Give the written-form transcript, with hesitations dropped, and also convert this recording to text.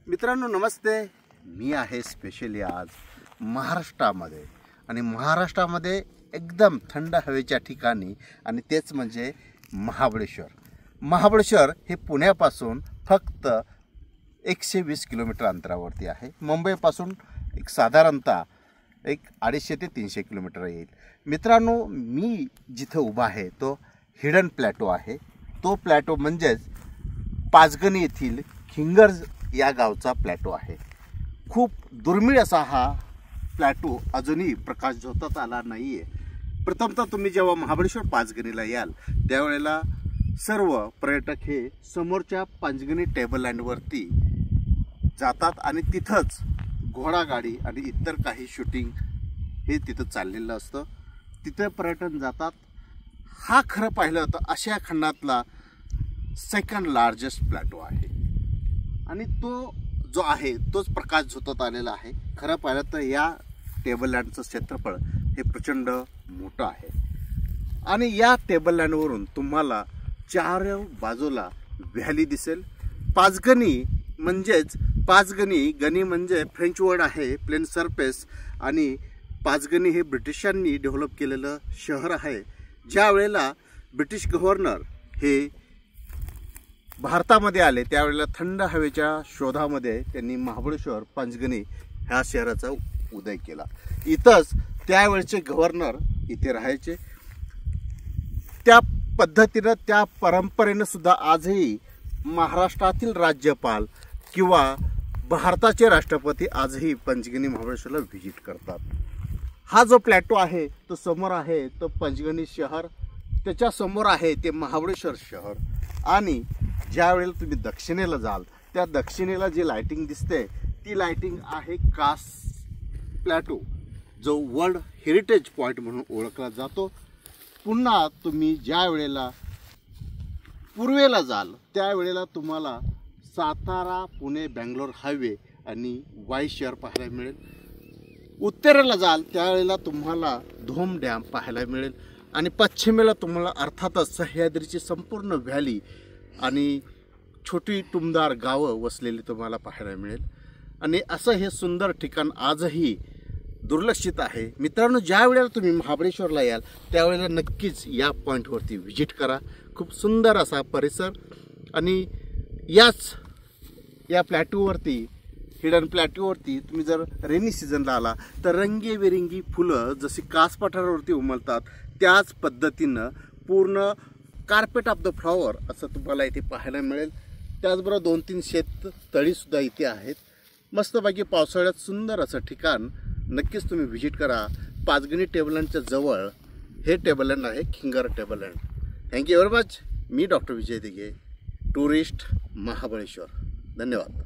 मित्रांनो नमस्ते। मी आहे स्पेशली आज महाराष्ट्रामध्ये आणि महाराष्ट्रामध्ये एकदम थंड हवेच्या ठिकाणी आणि तेच म्हणजे महाबळेश्वर। महाबळेश्वर हे पुण्यापासून फक्त 120 किलोमीटर अंतरावरती आहे। मुंबईपासून एक साधारणतः 250 ते 300 किलोमीटर येईल। मित्रांनो मी जिथे उभा आहे तो हिडन प्लॅटो आहे। तो प्लॅटो म्हणजेच पाचगणी येथील खिंगर या गावचा प्लॅटो आहे। खूप दुर्मिळ असा हा प्लॅटो अजूनही प्रकाशझोतात आला नाही आहे। प्रथमतः तुम्ही जेव्हा महाबळेश्वर पाचगणीला याल त्यावेळेला सर्व पर्यटक हे समोरच्या पाचगणी टेबल लँडवरती जातात आणि तिथंच घोडागाडी आणि इतर काही शूटिंग हे तिथं चाललेलं असतं। तिथे पर्यटन जातात। हा खरं पाहिलं तर आशिया खंडातला सेकंड लार्जेस्ट प्लॅटो आहे आणि तो जो आहे तोच प्रकाश झोतात आलेला आहे। खरं पाहिलं तर या टेबल लँडचं क्षेत्रफळ हे प्रचंड मोठं आहे आणि या टेबल लँडवरून तुम्हाला चार बाजूला व्हॅली दिसेल। पाचगणी म्हणजेच पाचगणी गणी म्हणजे फ्रेंच वर्ड आहे प्लेन सरफेस आणि पाचगणी हे ब्रिटिशांनी डेव्हलप केलेलं शहर आहे। ज्या वेळेला ब्रिटिश गव्हर्नर हे भारतामध्ये आले त्यावेळेला थंड हवेच्या शोधामध्ये त्यांनी महाबळेश्वर पाचगणी ह्या शहराचा उदय केला। इथंच त्यावेळचे गव्हर्नर इथे राहायचे। त्या पद्धतीने त्या परंपरेने सुद्धा आजही महाराष्ट्रातील राज्यपाल किंवा भारताचे राष्ट्रपती आजही पंचगणी महाबळेश्वरला व्हिजिट करतात। हा जो प्लॅटो आहे तो समोर आहे तो पंचगणी शहर, त्याच्या समोर आहे ते महाबळेश्वर शहर आणि ज्या वेळेला तुम्ही दक्षिणेला जाल त्या दक्षिणेला जी लाइटिंग दिसते ती लाइटिंग आहे कास प्लॅटो जो वर्ल्ड हेरिटेज पॉइंट म्हणून ओळखला जातो। पुन्हा तुम्ही ज्या वेळेला पूर्वेला जाल त्यावेळेला तुम्हाला सातारा पुणे बेंगलोर हायवे आणि वाई शहर पाहायला मिळेल। उत्तरेला जाल त्यावेळेला तुम्हाला धोम डॅम पाहायला मिळेल आणि पश्चिमेला तुम्हाला अर्थातच सह्याद्रीची संपूर्ण व्हॅली आणि छोटी टुमदार गावं वसलेली तुम्हाला पाहायला मिळेल आणि असं हे सुंदर ठिकाण आजही दुर्लक्षित आहे। मित्रांनो ज्या वेळेला तुम्ही महाबळेश्वरला याल त्यावेळेला नक्कीच या पॉईंटवरती व्हिजिट करा। खूप सुंदर असा परिसर आणि या प्लॅटोवरती हिडन प्लॅटोवरती तुम्ही जर रेनी सीझनला आला तर रंगीबेरंगी फुलं जशी कास पठारावरती उमलतात त्याच पद्धतीनं पूर्ण कार्पेट ऑफ द फ्लॉवर असं तुम्हाला इथे पाहायला मिळेल। त्याचबरोबर 2-3 शेततळीसुद्धा इथे आहेत। मस्तपैकी पावसाळ्यात सुंदर असं ठिकाण नक्कीच तुम्ही व्हिजिट करा। पाचगणी टेबल लँडच्या जवळ हे टेबल लँड आहे Khingar table land. Thank you very much. मी डॉक्टर विजय दिघे, टुरिस्ट महाबळेश्वर। धन्यवाद।